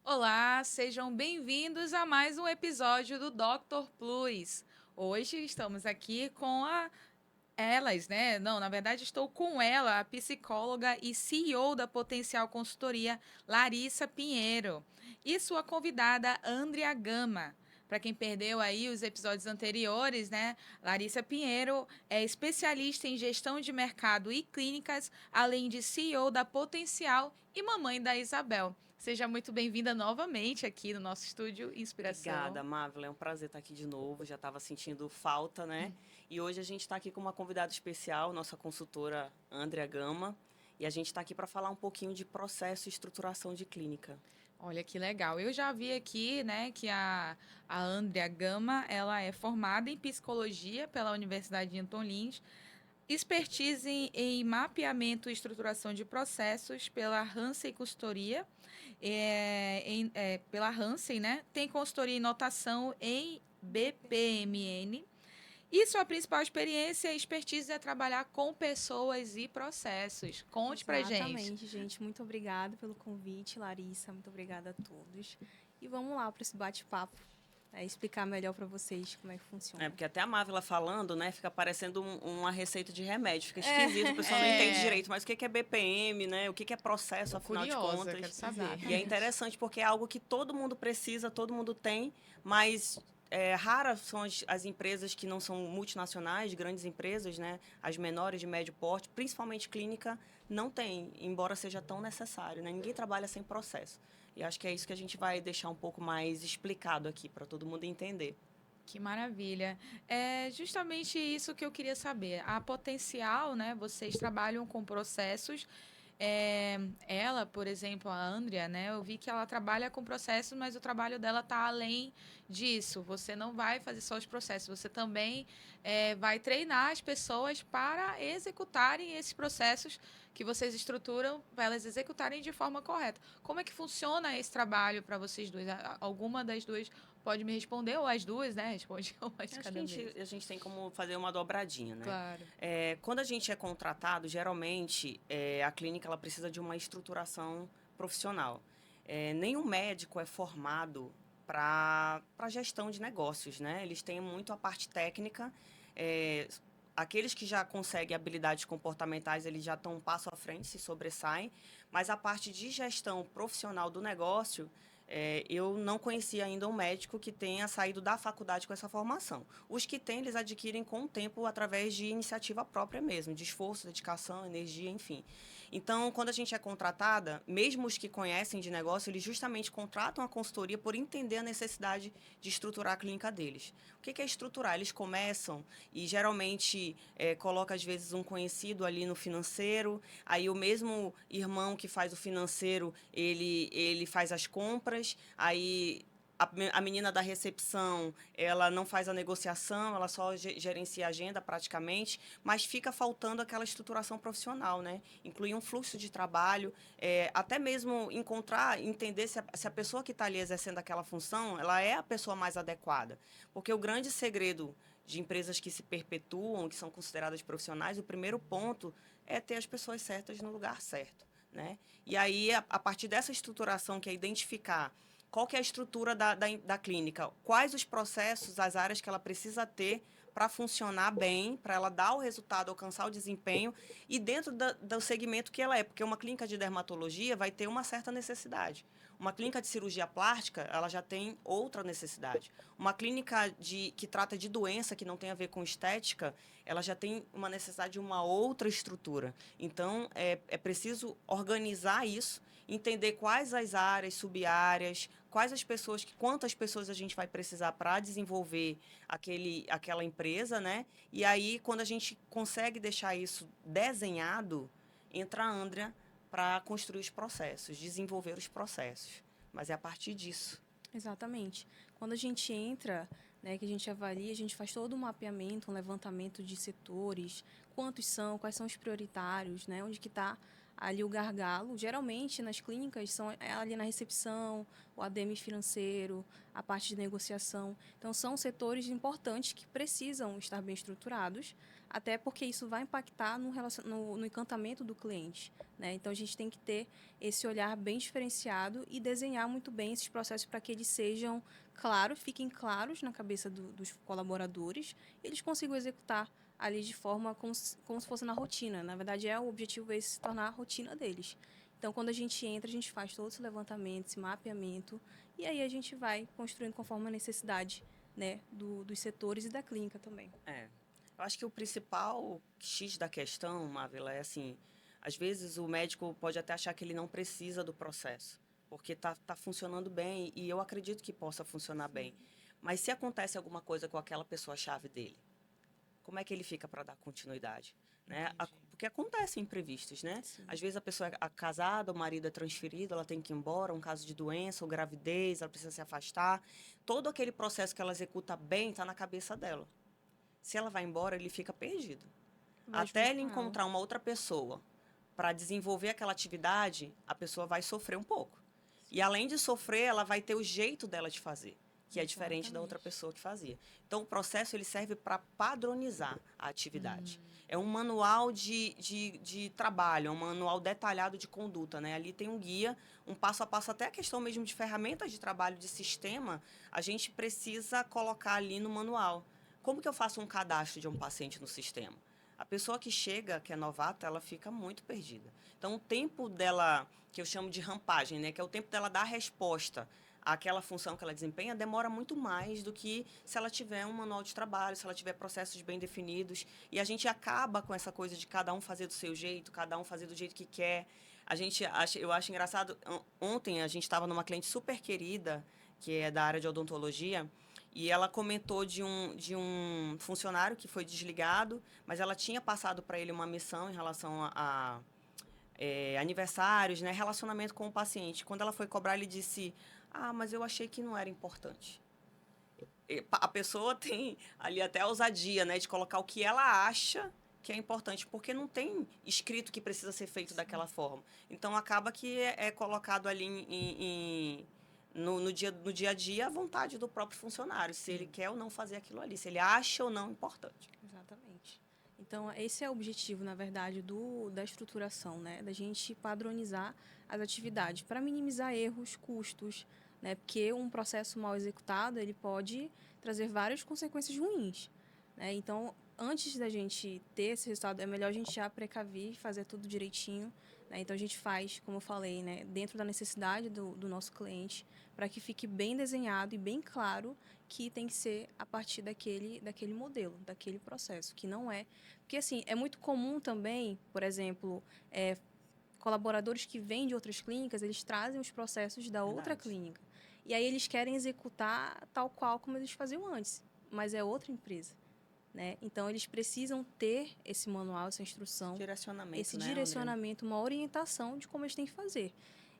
Olá, sejam bem-vindos a mais um episódio do Dr. Plus. Hoje estamos aqui com elas, né? Não, na verdade estou com ela, a psicóloga e CEO da Potencial Consultoria, Larissa Pinheiro, e sua convidada, Andrea Gama. Para quem perdeu aí os episódios anteriores, né? Larissa Pinheiro é especialista em gestão de mercado e clínicas, além de CEO da Potencial e mamãe da Isabel. Seja muito bem-vinda novamente aqui no nosso estúdio Inspiração. Obrigada, Mávila. É um prazer estar aqui de novo. Já estava sentindo falta, né? E hoje a gente está aqui com uma convidada especial, nossa consultora Andrea Gama. E a gente está aqui para falar um pouquinho de processo e estruturação de clínica. Olha que legal. Eu já vi aqui, né, que a Andrea Gama, ela é formada em psicologia pela Universidade de Anton Lins, expertise em mapeamento e estruturação de processos pela Hansen Consultoria, pela Hansen, né? Tem consultoria em notação em BPMN. E sua principal experiência e expertise é trabalhar com pessoas e processos. Conte pra gente. Exatamente, gente. Muito obrigada pelo convite, Larissa. Muito obrigada a todos. E vamos lá para esse bate-papo, explicar melhor para vocês como é que É, funciona. porque até a Mávila falando, né, fica parecendo uma receita de remédio. Fica esquisito, o pessoal não entende É, direito. Mas o que é BPM, né? O que é processo, tô afinal de curiosa, quero contas? saber. E é Exatamente. interessante porque é algo que todo mundo precisa, todo mundo tem, mas raras são as empresas que não são multinacionais, grandes empresas, né? As menores de médio porte, principalmente clínica, não tem, embora seja tão necessário, né? Ninguém trabalha sem processo. E acho que é isso que a gente vai deixar um pouco mais explicado aqui para todo mundo entender. Que maravilha. É justamente isso que eu queria saber. A Potencial, né? Vocês trabalham com processos. Ela, por exemplo, a Andrea, né? Eu vi que ela trabalha com processos, mas o trabalho dela está além disso. Você não vai fazer só os processos, você também vai treinar as pessoas para executarem esses processos que vocês estruturam, para elas executarem de forma correta. Como é que funciona esse trabalho para vocês duas? Alguma das duas pode me responder, ou as duas, né? Responde uma de Acho que cada vez. a gente tem como fazer uma dobradinha, né? Claro. Quando a gente é contratado, geralmente a clínica ela precisa de uma estruturação profissional. Nenhum médico é formado para gestão de negócios, né? Eles têm muito a parte técnica. é, Aqueles que já conseguem habilidades comportamentais, eles já estão um passo à frente, se sobressaem. Mas a parte de gestão profissional do negócio, eu não conhecia ainda um médico que tenha saído da faculdade com essa formação. Os que têm, eles adquirem com o tempo através de iniciativa própria mesmo, de esforço, dedicação, energia, enfim. Então, quando a gente é contratada, mesmo os que conhecem de negócio, eles justamente contratam a consultoria por entender a necessidade de estruturar a clínica deles. O que é estruturar? Eles começam e geralmente coloca às vezes um conhecido ali no financeiro, aí o mesmo irmão que faz o financeiro, ele faz as compras, aí a menina da recepção, ela não faz a negociação, ela só gerencia a agenda praticamente, mas fica faltando aquela estruturação profissional, né? Incluir um fluxo de trabalho, até mesmo encontrar, entender se a pessoa que está ali exercendo aquela função, ela é a pessoa mais adequada. Porque o grande segredo de empresas que se perpetuam, que são consideradas profissionais, o primeiro ponto é ter as pessoas certas no lugar certo, né? E aí, a partir dessa estruturação, que é identificar qual que é a estrutura da clínica, quais os processos, as áreas que ela precisa ter para funcionar bem, para ela dar o resultado, alcançar o desempenho, e dentro do segmento que ela é, porque uma clínica de dermatologia vai ter uma certa necessidade. Uma clínica de cirurgia plástica, ela já tem outra necessidade. Uma clínica que trata de doença que não tem a ver com estética, ela já tem uma necessidade de uma outra estrutura. Então, é preciso organizar isso, entender quais as áreas, sub-áreas, quais as pessoas, quantas pessoas a gente vai precisar para desenvolver aquela empresa, né? E aí, quando a gente consegue deixar isso desenhado, entra a Andrea para construir os processos, desenvolver os processos. Mas é a partir disso. Exatamente. Quando a gente entra, que a gente avalia, a gente faz todo um mapeamento, um levantamento de setores, quantos são, quais são os prioritários, né, onde que está ali o gargalo. Geralmente, nas clínicas, são ali na recepção, o ADM financeiro, a parte de negociação. Então, são setores importantes que precisam estar bem estruturados. até porque isso vai impactar no encantamento do cliente, né? Então, a gente tem que ter esse olhar bem diferenciado e desenhar muito bem esses processos para que eles sejam claros, fiquem claros na cabeça dos colaboradores e eles consigam executar ali de forma como se fosse na rotina. Na verdade, o objetivo é se tornar a rotina deles. Então, quando a gente entra, a gente faz todo esse levantamento, esse mapeamento, e aí a gente vai construindo conforme a necessidade, né, dos setores e da clínica também. Eu acho que o principal X da questão, Mávila, é assim, às vezes o médico pode até achar que ele não precisa do processo, porque tá funcionando bem, e eu acredito que possa funcionar bem. Mas se acontece alguma coisa com aquela pessoa-chave dele, como é que ele fica para dar continuidade? Né? Porque acontecem imprevistos, né? Sim. Às vezes a pessoa é casada, o marido é transferido, ela tem que ir embora, um caso de doença ou gravidez, ela precisa se afastar. Todo aquele processo que ela executa bem está na cabeça dela. Se ela vai embora, ele fica perdido. Vai Até junto ele com ela. encontrar uma outra pessoa para desenvolver aquela atividade, a pessoa vai sofrer um pouco. E além de sofrer, ela vai ter o jeito dela de fazer, que é diferente da outra Exatamente. pessoa que fazia. Então, o processo ele serve para padronizar a atividade. É um manual de trabalho, é um manual detalhado de conduta. Né? Ali tem um guia, um passo a passo, até a questão mesmo de ferramentas de trabalho, de sistema, a gente precisa colocar ali no manual. Como que eu faço um cadastro de um paciente no sistema? A pessoa que chega, que é novata, ela fica muito perdida. Então, o tempo dela, que eu chamo de rampagem, né, que é o tempo dela dar resposta àquela função que ela desempenha, demora muito mais do que se ela tiver um manual de trabalho, se ela tiver processos bem definidos. E a gente acaba com essa coisa de cada um fazer do seu jeito, cada um fazer do jeito que quer. Eu acho engraçado, ontem a gente estava numa cliente super querida, que é da área de odontologia, e ela comentou de um funcionário que foi desligado, mas ela tinha passado para ele uma missão em relação a aniversários, né, relacionamento com o paciente. Quando ela foi cobrar, ele disse: "Ah, mas eu achei que não era importante." A pessoa tem ali até a ousadia, né, de colocar o que ela acha que é importante, porque não tem escrito que precisa ser feito daquela forma. Então, acaba que é colocado ali no dia a dia a vontade do próprio funcionário, se ele quer ou não fazer aquilo ali, se ele acha ou não importante. Exatamente. Então, esse é o objetivo, na verdade, da estruturação, né? Da gente padronizar as atividades para minimizar erros, custos, né? Porque um processo mal executado, ele pode trazer várias consequências ruins, né? Então, antes da gente ter esse resultado, é melhor a gente já precaver, fazer tudo direitinho, né? Então, a gente faz, como eu falei, né? Dentro da necessidade do nosso cliente, para que fique bem desenhado e bem claro que tem que ser a partir daquele modelo, daquele processo, que não é... Porque, assim, é muito comum também, por exemplo, colaboradores que vêm de outras clínicas, eles trazem os processos da outra Verdade. clínica. E aí eles querem executar tal qual como eles faziam antes, mas é outra empresa, né? Então, eles precisam ter esse manual, essa instrução, Direcionamento, esse né, direcionamento, uma orientação de como eles têm que fazer.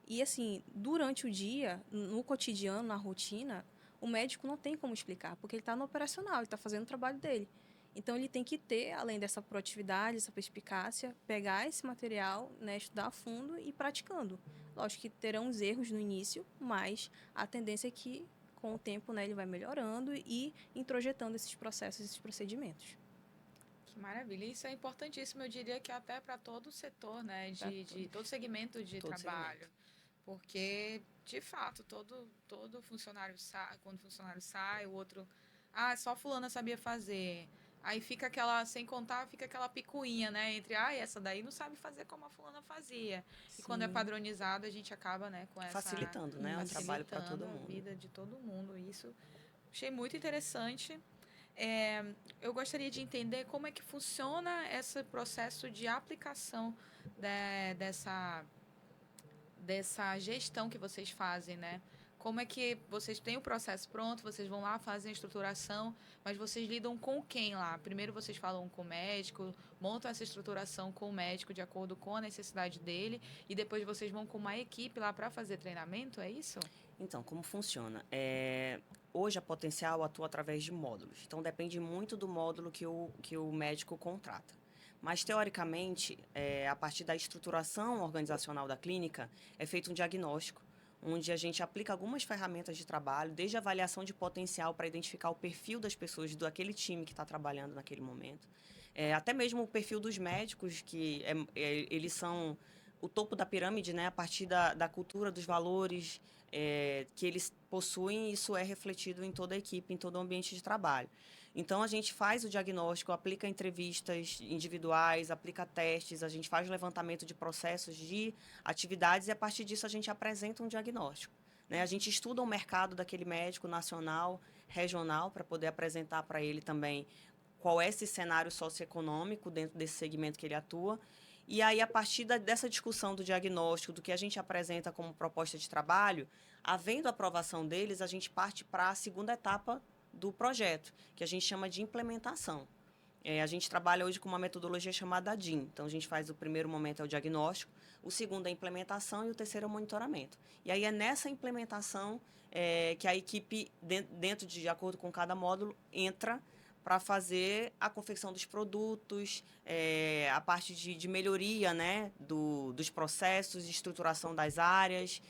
E, assim, durante o dia, no cotidiano, na rotina, o médico não tem como explicar, porque ele está no operacional, ele está fazendo o trabalho dele. Então, ele tem que ter, além dessa proatividade, essa perspicácia, pegar esse material, né, estudar a fundo e ir praticando. Lógico que terão os erros no início, mas a tendência é que, com o tempo, né, ele vai melhorando e introjetando esses processos, esses procedimentos. Que maravilha. Isso é importantíssimo, eu diria que até para todo o setor, né? De todo segmento de Todo trabalho. segmento. Porque, de fato, todo funcionário sai, quando o funcionário sai, o outro. Ah, só fulana sabia fazer. Aí fica aquela, sem contar, fica aquela picuinha, né? Entre, essa daí não sabe fazer como a fulana fazia. E quando é Sim. padronizado, a gente acaba, né, com essa. Facilitando, né, o trabalho para todo Facilitando a mundo. vida de todo mundo. Isso achei muito interessante. Eu gostaria de entender como é que funciona esse processo de aplicação dessa gestão que vocês fazem, né? Como é que vocês têm o processo pronto, vocês vão lá, fazem a estruturação, mas vocês lidam com quem lá? Primeiro vocês falam com o médico, montam essa estruturação com o médico de acordo com a necessidade dele, e depois vocês vão com uma equipe lá para fazer treinamento, é isso? Então, como funciona? Hoje a Potencial atua através de módulos. Então, depende muito do módulo que o médico contrata. Mas, teoricamente, a partir da estruturação organizacional da clínica, é feito um diagnóstico, onde a gente aplica algumas ferramentas de trabalho, desde a avaliação de potencial para identificar o perfil das pessoas daquele time que está trabalhando naquele momento. Até mesmo o perfil dos médicos, que eles são o topo da pirâmide, né? A partir da cultura, dos valores que eles possuem, isso é refletido em toda a equipe, em todo o ambiente de trabalho. Então, a gente faz o diagnóstico, aplica entrevistas individuais, aplica testes, a gente faz o levantamento de processos, de atividades, e a partir disso a gente apresenta um diagnóstico. Né? A gente estuda o mercado daquele médico nacional, regional, para poder apresentar para ele também qual é esse cenário socioeconômico dentro desse segmento que ele atua. E aí, a partir dessa discussão do diagnóstico, do que a gente apresenta como proposta de trabalho, havendo a aprovação deles, a gente parte para a segunda etapa do projeto, que a gente chama de implementação. A gente trabalha hoje com uma metodologia chamada DIM. Então, a gente faz o primeiro momento é o diagnóstico, o segundo é a implementação e o terceiro é o monitoramento. E aí é nessa implementação que a equipe, dentro de acordo com cada módulo, entra para fazer a confecção dos produtos, a parte de melhoria, né, dos processos, de estruturação das áreas.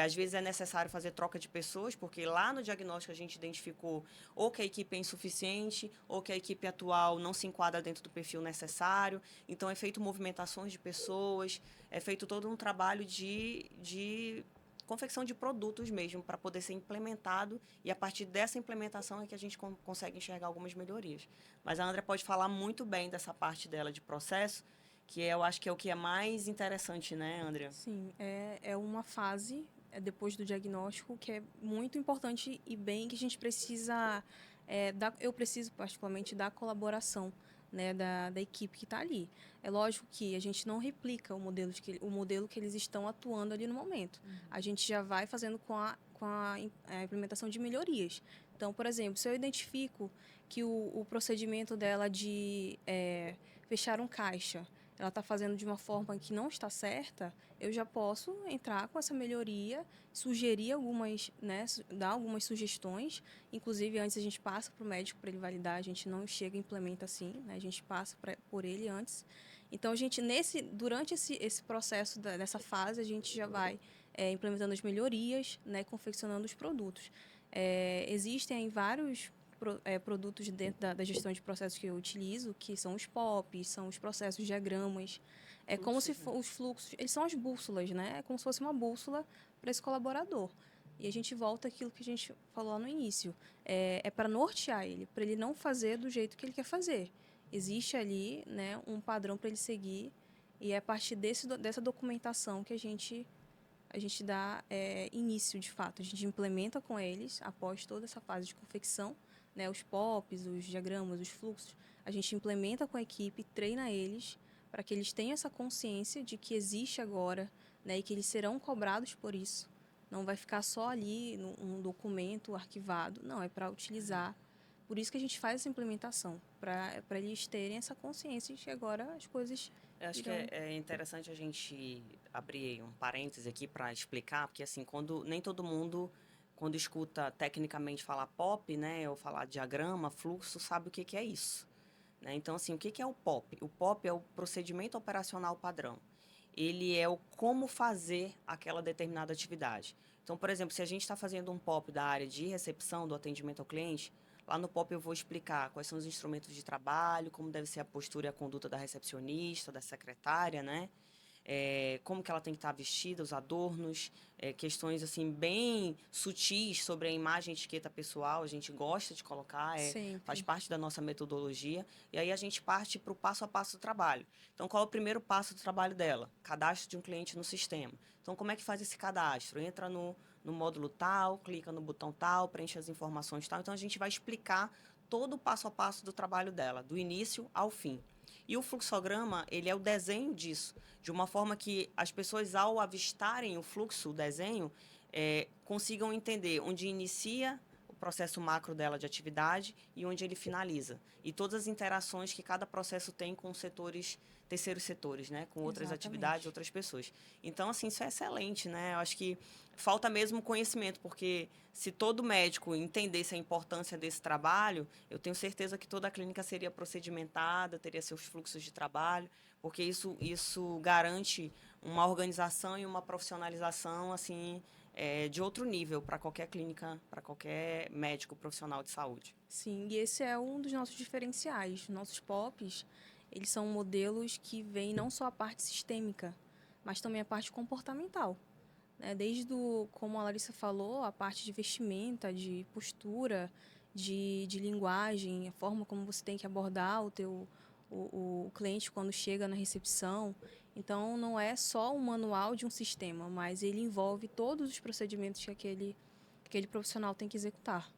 Às vezes é necessário fazer troca de pessoas, porque lá no diagnóstico a gente identificou ou que a equipe é insuficiente, ou que a equipe atual não se enquadra dentro do perfil necessário. Então, é feito movimentações de pessoas, é feito todo um trabalho de confecção de produtos mesmo, para poder ser implementado, e a partir dessa implementação é que a gente consegue enxergar algumas melhorias. Mas a Andrea pode falar muito bem dessa parte dela de processo, que eu acho que é o que é mais interessante, né, Andrea? Sim, é uma fase, depois do diagnóstico, que é muito importante e bem que a gente precisa, eu preciso particularmente da colaboração, né, da equipe que está ali. É lógico que a gente não replica o modelo que eles estão atuando ali no momento. A gente já vai fazendo com a implementação de melhorias. Então, por exemplo, se eu identifico que o procedimento dela de fechar um caixa, ela está fazendo de uma forma que não está certa, eu já posso entrar com essa melhoria, sugerir algumas, né, dar algumas sugestões. Inclusive, antes a gente passa para o médico para ele validar, a gente não chega e implementa assim, né, a gente passa por ele antes. Então, a gente, durante esse processo dessa fase, a gente já vai implementando as melhorias, né, confeccionando os produtos. Existem aí vários produtos dentro da gestão de processos que eu utilizo, que são os POPs, são os processos diagramas. É como se os fluxos, eles são as bússolas, né? É como se fosse uma bússola para esse colaborador. E a gente volta àquilo que a gente falou lá no início. É para nortear ele, para ele não fazer do jeito que ele quer fazer. Existe ali, né, um padrão para ele seguir, e é a partir dessa documentação que a gente dá início, de fato. A gente implementa com eles, após toda essa fase de confecção, né, os POPs, os diagramas, os fluxos. A gente implementa com a equipe, treina eles, para que eles tenham essa consciência de que existe agora, né, e que eles serão cobrados por isso. Não vai ficar só ali num documento arquivado. Não, é para utilizar. Por isso que a gente faz essa implementação, para eles terem essa consciência de que agora as coisas Eu acho que é interessante a gente abrir um parêntese aqui para explicar, porque assim, nem todo mundo, quando escuta tecnicamente falar POP, né, ou falar diagrama, fluxo, sabe o que é isso. Né? Então, assim, o que é o POP? O POP é o procedimento operacional padrão. Ele é o como fazer aquela determinada atividade. Então, por exemplo, se a gente está fazendo um POP da área de recepção, do atendimento ao cliente, lá no POP eu vou explicar quais são os instrumentos de trabalho, como deve ser a postura e a conduta da recepcionista, da secretária, né? Como que ela tem que estar vestida, os adornos, questões assim bem sutis sobre a imagem e etiqueta pessoal, a gente gosta de colocar, faz parte da nossa metodologia, e aí a gente parte para o passo a passo do trabalho. Então, qual é o primeiro passo do trabalho dela? Cadastro de um cliente no sistema. Então, como é que faz esse cadastro? Entra no módulo tal, clica no botão tal, preenche as informações tal. Então, a gente vai explicar todo o passo a passo do trabalho dela, do início ao fim. E o fluxograma, ele é o desenho disso, de uma forma que as pessoas, ao avistarem o fluxo, o desenho, consigam entender onde inicia o processo macro dela de atividade e onde ele finaliza. E todas as interações que cada processo tem com terceiros setores, né? Com outras atividades, outras pessoas. Então, assim, isso é excelente, né? Eu acho que falta mesmo conhecimento, porque se todo médico entendesse a importância desse trabalho, eu tenho certeza que toda a clínica seria procedimentada, teria seus fluxos de trabalho, porque isso garante uma organização e uma profissionalização, assim, de outro nível para qualquer clínica, para qualquer médico profissional de saúde. Sim, e esse é um dos nossos diferenciais. Nossos POPs, eles são modelos que veem não só a parte sistêmica, mas também a parte comportamental, né? Desde, como a Larissa falou, a parte de vestimenta, de postura, de linguagem, a forma como você tem que abordar o cliente quando chega na recepção. Então, não é só um manual de um sistema, mas ele envolve todos os procedimentos que aquele profissional tem que executar.